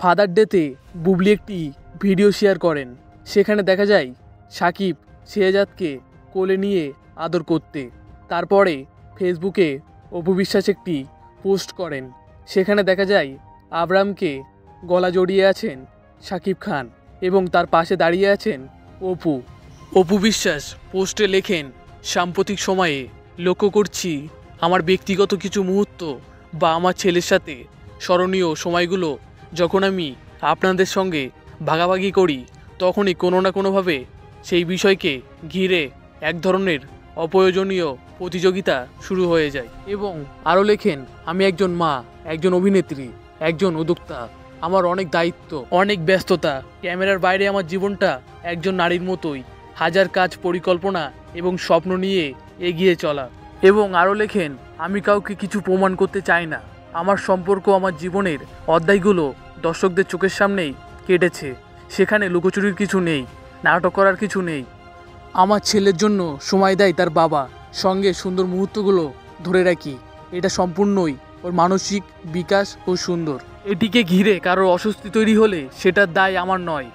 Father ডেতে বুবলি একটি video share করেন। সেখানে দেখা যায় সাকিব শেহজাদকে কোলে নিয়ে আদর করতে। তারপরে ফেসবুকে অপু বিশ্বাস একটি পোস্ট করেন। সেখানে দেখা যায় আবরামকে গলা জড়িয়ে আছেন সাকিব খান এবং তার পাশে দাঁড়িয়ে আছেন অপু। অপু বিশ্বাস পোস্টে লেখেন, সাম্প্রতিক সময়ে লক্ষ্য করছি আমার ব্যক্তিগত কিছু মুহূর্ত বা আমার ছেলের সাথে স্মরণীয় সময়গুলো যখন আমি আপনাদের সঙ্গে ভাগাভাগি করি, তখনই কোনো না কোনোভাবে সেই বিষয়কে ঘিরে এক ধরনের অপ্রয়োজনীয় প্রতিযোগিতা শুরু হয়ে যায়। এবং আরও লেখেন, আমি একজন মা, একজন অভিনেত্রী, একজন উদ্যোক্তা। আমার অনেক দায়িত্ব, অনেক ব্যস্ততা। ক্যামেরার বাইরে আমার জীবনটা একজন নারীর মতোই, হাজার কাজ, পরিকল্পনা এবং স্বপ্ন নিয়ে এগিয়ে চলা। এবং আরও লেখেন, আমি কাউকে কিছু প্রমাণ করতে চাই না। আমার সম্পর্ক, আমার জীবনের অধ্যায়গুলো দর্শকদের চোখের সামনেই কেটেছে। সেখানে লুকোচুরির কিছু নেই, নাটক করার কিছু নেই। আমার ছেলের জন্য সময় দেয় তার বাবা, সঙ্গে সুন্দর মুহূর্তগুলো ধরে রাখি। এটা সম্পূর্ণই ওর মানসিক বিকাশ ও সুন্দর। এটিকে ঘিরে কারোর অস্বস্তি তৈরি হলে সেটার দায় আমার নয়।